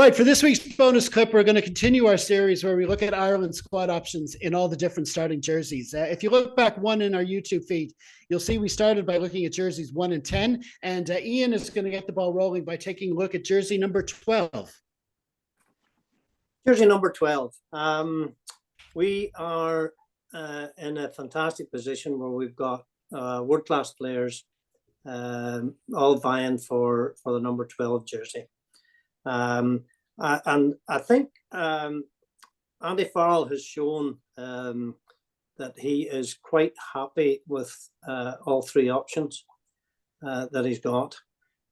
Right, for this week's bonus clip, we're going to continue our series where we look at Ireland's squad options in all the different starting jerseys. If you look back one in our YouTube feed, you'll see we started by looking at jerseys 1 and 10, and Ian is going to get the ball rolling by taking a look at jersey number 12. Jersey number 12. We are in a fantastic position where we've got world-class players all vying for the number 12 jersey. And I think Andy Farrell has shown that he is quite happy with all three options that he's got.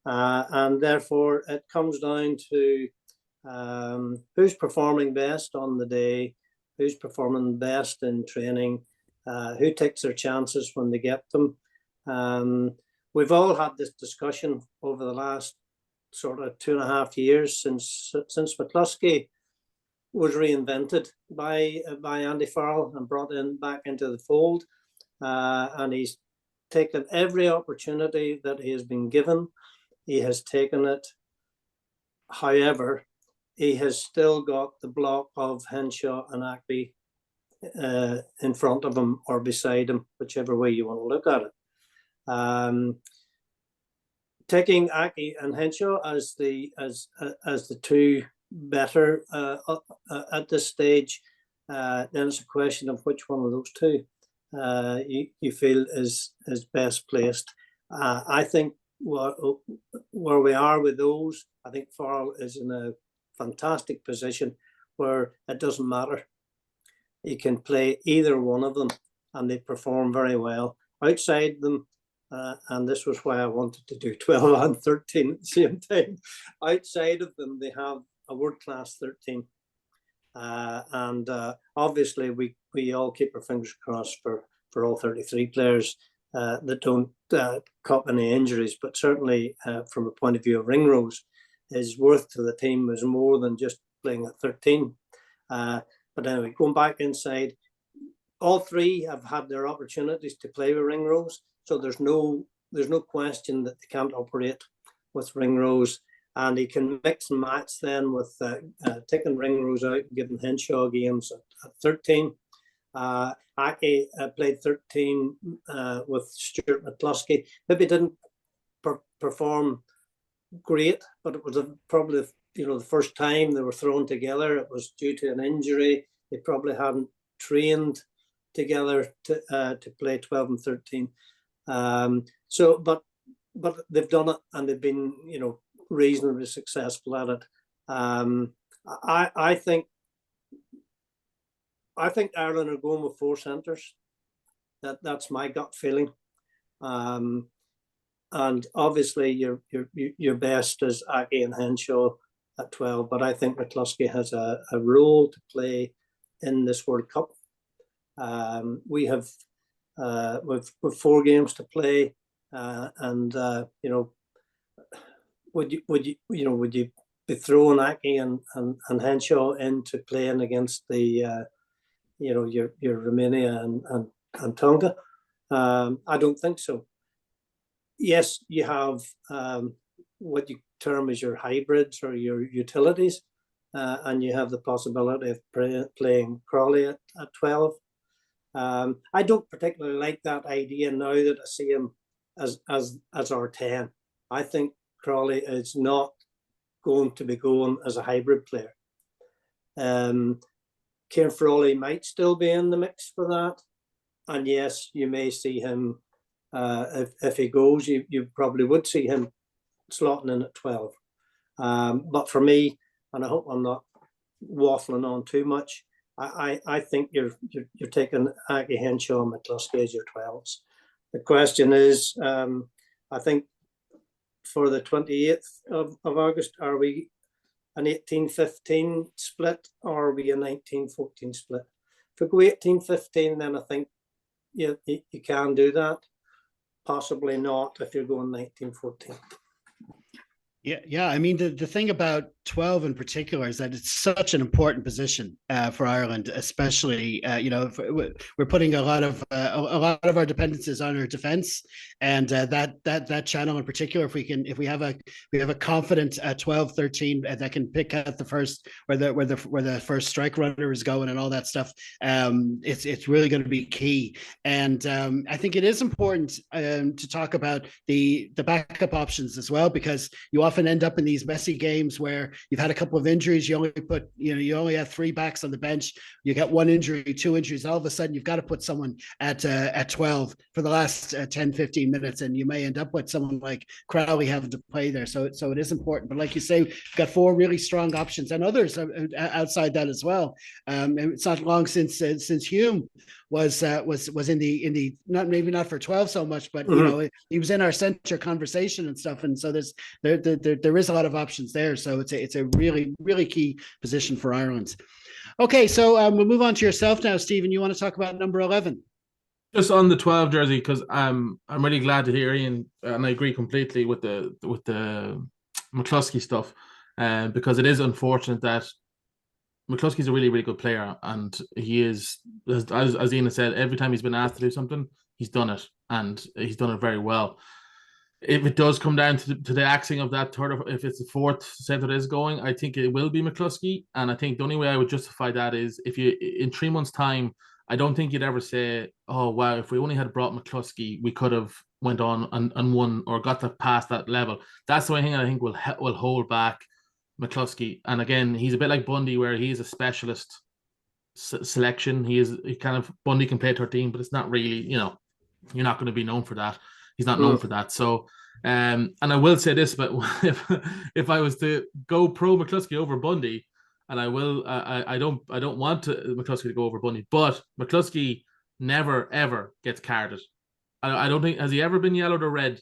And therefore, it comes down to who's performing best on the day, who's performing best in training, who takes their chances when they get them. We've all had this discussion over the last sort of 2.5 years since McCluskey was reinvented by Andy Farrell and brought back into the fold, and he's taken every opportunity that he has been given. He has taken it. However, he has still got the block of Henshaw and Ackley in front of him or beside him, whichever way you want to look at it. Taking Aki and Henshaw as the two better at this stage, then it's a question of which one of those two you feel is best placed. I think where we are with those, I think Farrell is in a fantastic position where it doesn't matter. He can play either one of them and they perform very well. Outside them, and this was why I wanted to do 12 and 13 at the same time. Outside of them, they have a world-class 13. And obviously, we all keep our fingers crossed for all 33 players that don't cop any injuries. But certainly, from a point of view of Ringrose, his worth to the team is more than just playing at 13. But anyway, going back inside, all three have had their opportunities to play with Ringrose. So there's no question that they can't operate with Ringrose, and he can mix and match then with taking Ringrose out and giving Henshaw games at 13. Aki played 13 with Stuart McCluskey. Maybe didn't perform great, but it was probably the first time they were thrown together. It was due to an injury. They probably hadn't trained together to play 12 and 13. But they've done it and they've been, reasonably successful at it. I think Ireland are going with 4 centres. That's my gut feeling. And obviously your best is Aki and Henshaw at 12, but I think McCluskey has a role to play in this World Cup. We have with 4 games to play, and would you be throwing Aki and Henshaw into playing against the your Romania and Tonga? I don't think so. Yes, you have what you term as your hybrids or your utilities, and you have the possibility of playing Crawley at 12. I don't particularly like that idea now that I see him as our 10. I think Crawley is not going to be going as a hybrid player. Ciarán Frawley might still be in the mix for that, and yes, you may see him if he goes. You probably would see him slotting in at 12. But for me, and I hope I'm not waffling on too much, I think you're taking Aki, Henshaw, and McCluskey as your 12s. The question is, I think for the 28th of August, are we an 18-15 split or are we a 19-14 split? If we go 18-15, then I think you can do that. Possibly not if you're going 19-14. Yeah. I mean, the thing about 12 in particular is that it's such an important position for Ireland, especially we're putting a lot of our dependencies on our defence, and that channel in particular. If we have a confident 12, 13 that can pick out the first where the first strike runner is going and all that stuff, it's really going to be key. And I think it is important to talk about the backup options as well, because you often end up in these messy games where you've had a couple of injuries. You only have 3 backs on the bench. You get 1 injury, 2 injuries. All of a sudden, you've got to put someone at 12 for the last 10, 15 minutes, and you may end up with someone like Crowley having to play there. So it is important. But like you say, we've got 4 really strong options, and others outside that as well. It's not long since Hume was in the not for 12 so much, but he was in our center conversation and stuff, and so there is a lot of options there. So it's a really, really key position for Ireland. Okay, so we'll move on to yourself now, Stephen. You want to talk about number 11? Just on the 12 jersey, because I'm really glad to hear Ian, and I agree completely with the McCluskey stuff, because it is unfortunate that McCluskey's a really, really good player, and he is, as Ian has said, every time he's been asked to do something, he's done it, and he's done it very well. If it does come down to the axing of that third, if it's the fourth centre that is going, I think it will be McCluskey, and I think the only way I would justify that is if you, in 3 months' time, I don't think you'd ever say, oh, wow, if we only had brought McCluskey, we could have went on and won or got that past that level. That's the only thing I think will hold back McCluskey. And again, he's a bit like Bundy, where he's a specialist selection. He kind of, Bundy can play 13, but it's not really, you're not going to be known for that. He's not known for that. So, and I will say this, but if I was to go pro McCluskey over Bundy, and I don't want McCluskey to go over Bundy, but McCluskey never ever gets carded. I don't think, has he ever been yellowed or red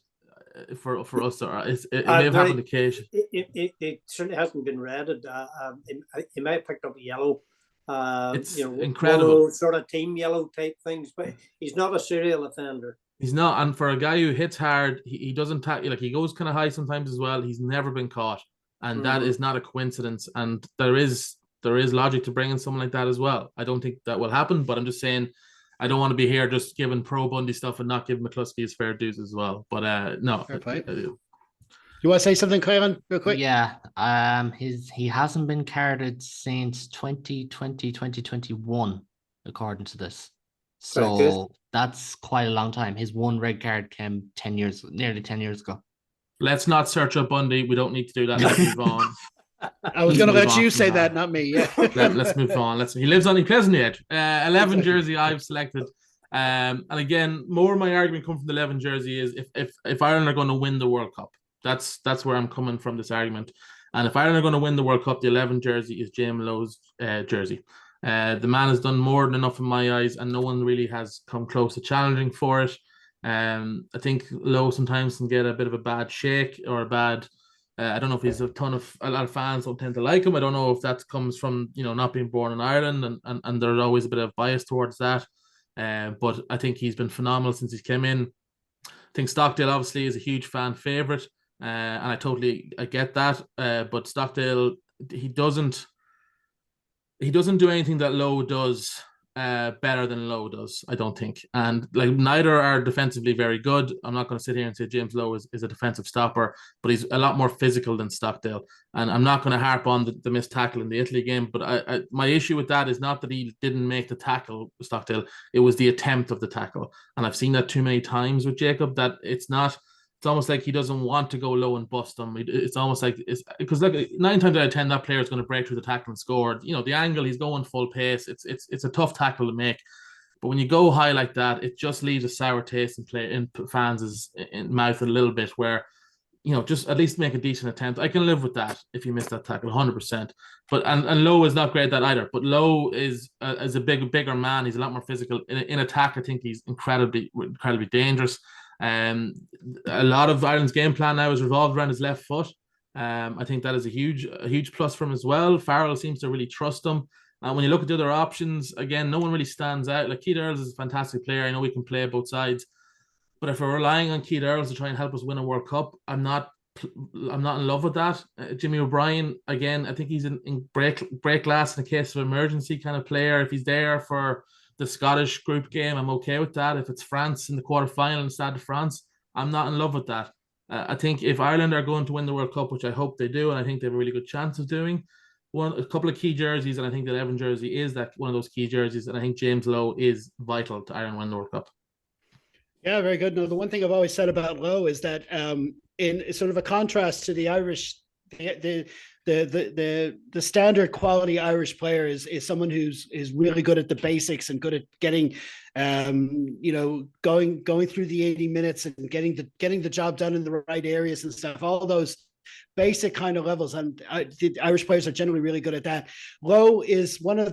for us, or it may have happened occasionally. It certainly hasn't been redded. He might have picked up a yellow. It's incredible, sort of team yellow type things, but he's not a serial offender. He's not, and for a guy who hits hard, he doesn't tackle, like he goes kind of high sometimes as well. He's never been caught, and that is not a coincidence. And there is logic to bringing someone like that as well. I don't think that will happen, but I'm just saying, I don't want to be here just giving pro Bundy stuff and not giving McCluskey his fair dues as well. But no. Fair play. You want to say something, Clayton, real quick? Yeah. He hasn't been carded since 2020, 2021, according to this. So that's quite a long time. His 1 red card came nearly 10 years ago. Let's not search up Bundy. We don't need to do that. Let's move on. I was going to let you say that, not me. Yeah. Let's move on. He lives on Pleasant Edge. 11 jersey I've selected. And again, more of my argument comes from the 11 jersey is if Ireland are going to win the World Cup, that's where I'm coming from this argument. And if Ireland are going to win the World Cup, the 11 jersey is James Lowe's jersey. The man has done more than enough in my eyes, and no one really has come close to challenging for it. I think Lowe sometimes can get a bit of a bad shake or a bad. I don't know if he's a lot of fans don't tend to like him. I don't know if that comes from not being born in Ireland, and there's always a bit of bias towards that. But I think he's been phenomenal since he came in. I think Stockdale obviously is a huge fan favorite, and I get that. But Stockdale, he doesn't do anything that Lowe does better than Lowe does, I don't think. And like neither are defensively very good. I'm not going to sit here and say James Lowe is a defensive stopper, but he's a lot more physical than Stockdale. And I'm not going to harp on the missed tackle in the Italy game, but my issue with that is not that he didn't make the tackle, Stockdale. It was the attempt of the tackle. And I've seen that too many times with Jacob, that it's almost like he doesn't want to go low and bust him. It's almost like because like 9 times out of 10 that player is going to break through the tackle and score. The angle, he's going full pace. It's a tough tackle to make. But when you go high like that, it just leaves a sour taste in fans' mouth a little bit. Where just at least make a decent attempt. I can live with that if you miss that tackle 100%. But and Lowe is not great at that either. But Lowe is a bigger man. He's a lot more physical in attack. I think he's incredibly dangerous. A lot of Ireland's game plan now is revolved around his left foot. I think that is a huge plus for him as well. Farrell seems to really trust him. And when you look at the other options, again, no one really stands out. Like Keith Earls is a fantastic player. I know we can play both sides. But if we're relying on Keith Earls to try and help us win a World Cup, I'm not I'm not in love with that. Jimmy O'Brien, again, I think he's in break glass in a case of emergency kind of player. If he's there for the Scottish group game, I'm okay with that. If it's France in the quarterfinal in Stade de France, I'm not in love with that. I think if Ireland are going to win the World Cup, which I hope they do, and I think they have a really good chance of doing, a couple of key jerseys, and I think the 11 jersey is that one of those key jerseys, and I think James Lowe is vital to Ireland win the World Cup. Yeah, very good. No, the one thing I've always said about Lowe is that in sort of a contrast to the Irish, the standard quality Irish player is someone who's really good at the basics and good at getting going through the 80 minutes and getting the job done in the right areas and stuff. All those basic kind of levels, and the Irish players are generally really good at that. Lowe is one of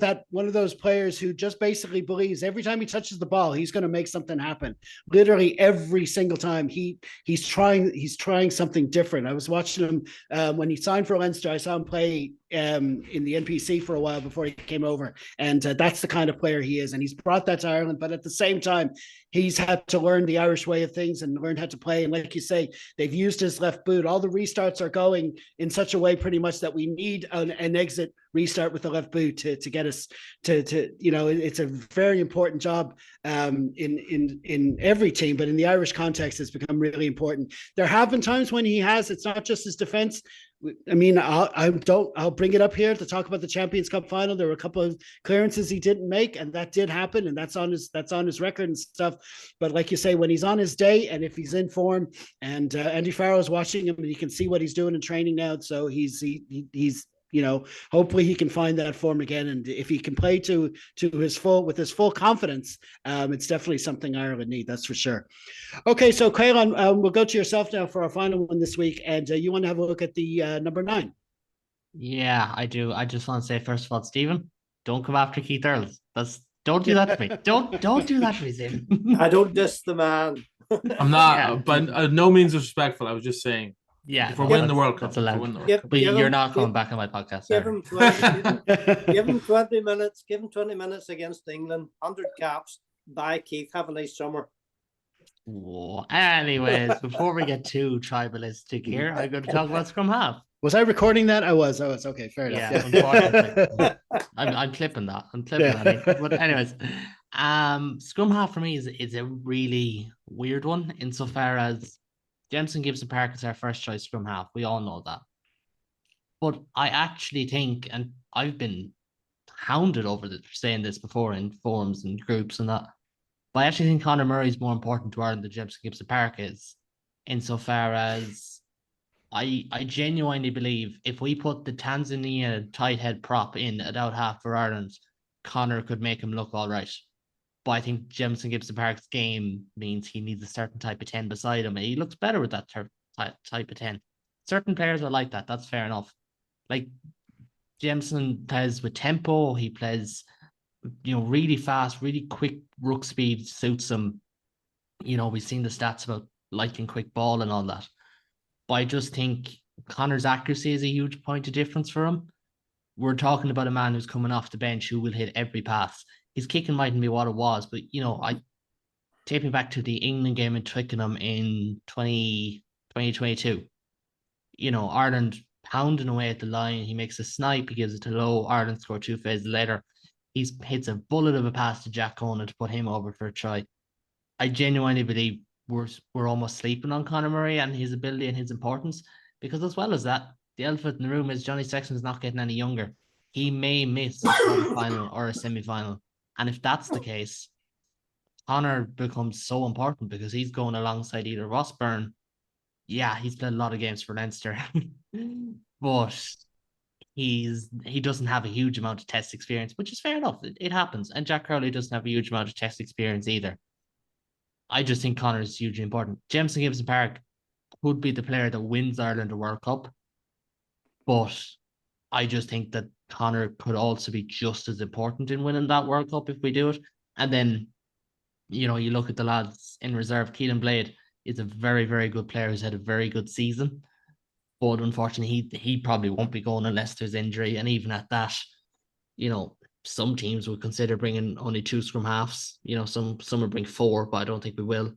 those players who just basically believes every time he touches the ball, he's going to make something happen. Literally every single time he's trying something different. I was watching him when he signed for Leinster. I saw him play in the NPC for a while before he came over, and that's the kind of player he is, and he's brought that to Ireland. But at the same time, he's had to learn the Irish way of things and learn how to play. And like you say, they've used his left boot. All the restarts are going in such a way pretty much that we need an exit restart with the left boot to get us to it's a very important job in every team, but in the Irish context, it's become really important. There have been times when it's not just his defense. I mean, I'll bring it up here to talk about the Champions Cup final. There were a couple of clearances he didn't make, and that did happen, and that's on his record and stuff. But like you say, when he's on his day and if he's in form, and Andy Farrell's watching him, and you can see what he's doing in training now, so he's hopefully he can find that form again, and if he can play to his full confidence, it's definitely something Ireland need. That's for sure. Okay, so Caolan, we'll go to yourself now for our final one this week, and you want to have a look at the number 9. Yeah, I do. I just want to say, first of all, Stephen, don't come after Keith Earls. Don't do that to me. Don't do that to me, Stephen. I don't diss the man. I'm not, but no means disrespectful. I was just saying. Yeah, if we're winning the World Cup, that's allowed. but you're not coming back on my podcast. Give him 20 minutes. Give him 20 minutes against England. 100 caps. Bye, Keith. Have a nice summer. Whoa. Anyways, before we get too tribalistic here, I'm going to talk about scrum half. Was I recording that? I was. Okay, fair enough. Yeah, unfortunately. I'm clipping that. that. But anyways, scrum half for me is a really weird one insofar as Jemison Gibson Park is our first choice scrum half. We all know that. But I actually think, and I've been hounded over saying this before in forums and groups and that, but I actually think Conor Murray is more important to Ireland than Jemison Gibson Park is, insofar as I genuinely believe if we put the Tanzania tight head prop in at out half for Ireland, Conor could make him look all right. But I think Jemison Gibson Park's game means he needs a certain type of 10 beside him, and he looks better with that type of 10. Certain players are like that. That's fair enough. Like Jemison plays with tempo. He plays, really fast, really quick ruck speed suits him. We've seen the stats about liking quick ball and all that. But I just think Conor's accuracy is a huge point of difference for him. We're talking about a man who's coming off the bench who will hit every pass. His kicking mightn't be what it was, but I take me back to the England game in Twickenham in 2022. Ireland pounding away at the line. He makes a snipe. He gives it to Lowe. Ireland score 2 phases later. He hits a bullet of a pass to Jack Conan to put him over for a try. I genuinely believe we're almost sleeping on Conor Murray and his ability and his importance, because as well as that, the elephant in the room is Johnny Sexton's not getting any younger. He may miss a quarter-final or a semi-final. And if that's the case, Conor becomes so important because he's going alongside either Ross Byrne. Yeah, he's played a lot of games for Leinster, but he doesn't have a huge amount of test experience, which is fair enough. It happens. And Jack Crowley doesn't have a huge amount of test experience either. I just think Conor is hugely important. Jemison Gibson Park could be the player that wins Ireland a World Cup, but I just think that Conor could also be just as important in winning that World Cup if we do it. And then, you look at the lads in reserve. Keelan Blade is a very, very good player who's had a very good season. But unfortunately, he probably won't be going unless there's injury. And even at that, some teams would consider bringing only 2 scrum halves. Some will bring 4, but I don't think we will.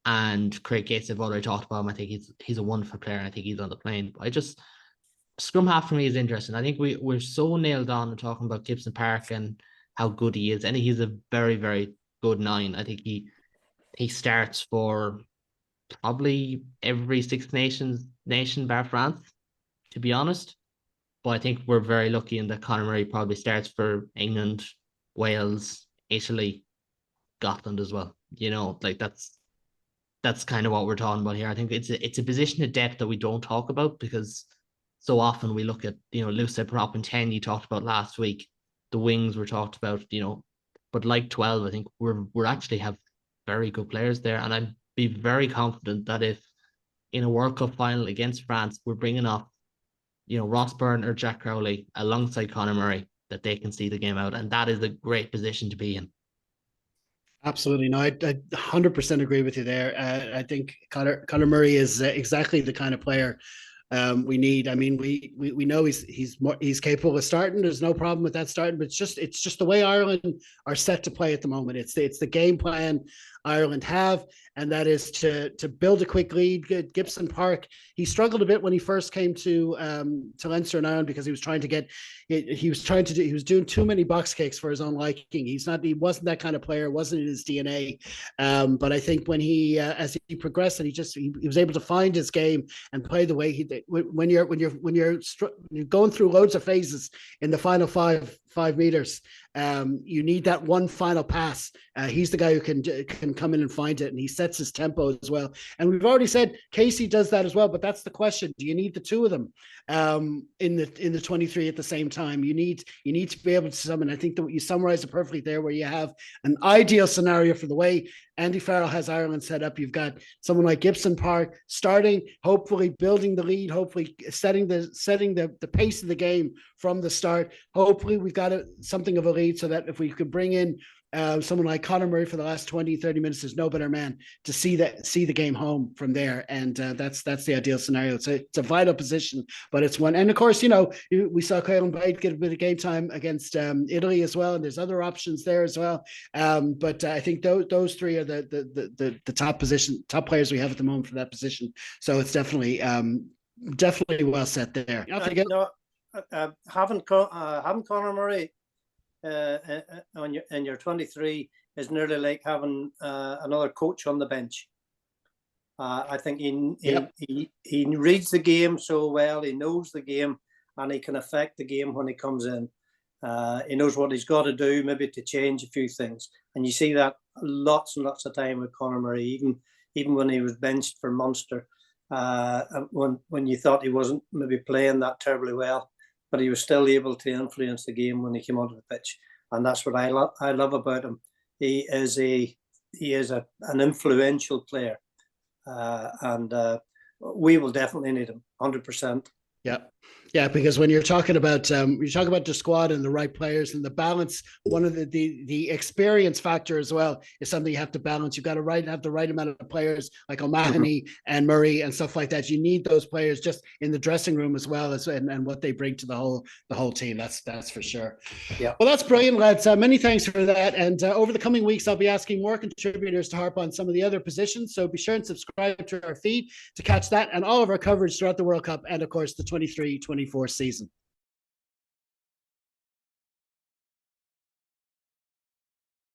And Craig Gates, I've already talked about him. I think he's a wonderful player, and I think he's on the plane. But scrum half for me is interesting. I think we're so nailed on talking about Gibson Park and how good he is. And he's a very, very good 9. I think he starts for probably every Six Nations nation bar France, to be honest. But I think we're very lucky in that Conor Murray probably starts for England, Wales, Italy, Scotland as well. You know, like that's kind of what we're talking about here. I think it's a position of depth that we don't talk about, because so often we look at, Lou said prop in 10 you talked about last week. The wings were talked about, but like 12, I think we're actually have very good players there. And I'd be very confident that if in a World Cup final against France, we're bringing up, Ross Byrne or Jack Crowley alongside Conor Murray, that they can see the game out. And that is a great position to be in. Absolutely. No, I 100% agree with you there. I think Conor Murray is exactly the kind of player we need. I mean, we know he's capable of starting. There's no problem with that starting, but it's just the way Ireland are set to play at the moment. It's the game plan Ireland have, and that is to build a quick lead. Gibson Park, he struggled a bit when he first came to Leinster and Ireland, because he was doing too many box kicks for his own liking. He wasn't that kind of player, wasn't in his DNA. But I think when as he progressed, and he was able to find his game and play the way he did. When you're going through loads of phases in the final five meters, you need that one final pass. He's the guy who can come in and find it, and he sets his tempo as well. And we've already said Casey does that as well, but that's the question: do you need the two of them in the 23 at the same time? You need to be able to summon. I think that you summarized it perfectly there, where you have an ideal scenario for the way Andy Farrell has Ireland set up. You've got someone like Gibson Park starting, hopefully building the lead, hopefully setting the pace of the game from the start. Hopefully we've got something of a lead, so that if we could bring in someone like Conor Murray for the last 20-30 minutes, there's no better man to see the game home from there. And that's the ideal scenario. It's a vital position, but it's one. And of course, we saw Caolan Blade get a bit of game time against Italy as well, and there's other options there as well. But I think those three are the top players we have at the moment for that position. So it's definitely well set there. Having Conor Murray in your 23 is nearly like having another coach on the bench. I think he reads the game so well. He knows the game, and he can affect the game when he comes in. He knows what he's got to do, maybe to change a few things. And you see that lots and lots of time with Conor Murray, even when he was benched for Munster, when you thought he wasn't maybe playing that terribly well, but he was still able to influence the game when he came onto the pitch. And that's what I love about him. He is an influential player, and we will definitely need him 100%. Yeah, because when you're talking about the squad and the right players and the balance, one of the experience factor as well is something you have to balance. You've got to have the right amount of players like O'Mahony and Murray and stuff like that. You need those players just in the dressing room as well as and what they bring to the whole team. That's for sure. Yeah. Well, that's brilliant, lads. Many thanks for that. And over the coming weeks, I'll be asking more contributors to harp on some of the other positions. So be sure and subscribe to our feed to catch that and all of our coverage throughout the World Cup and of course the 23-24 season.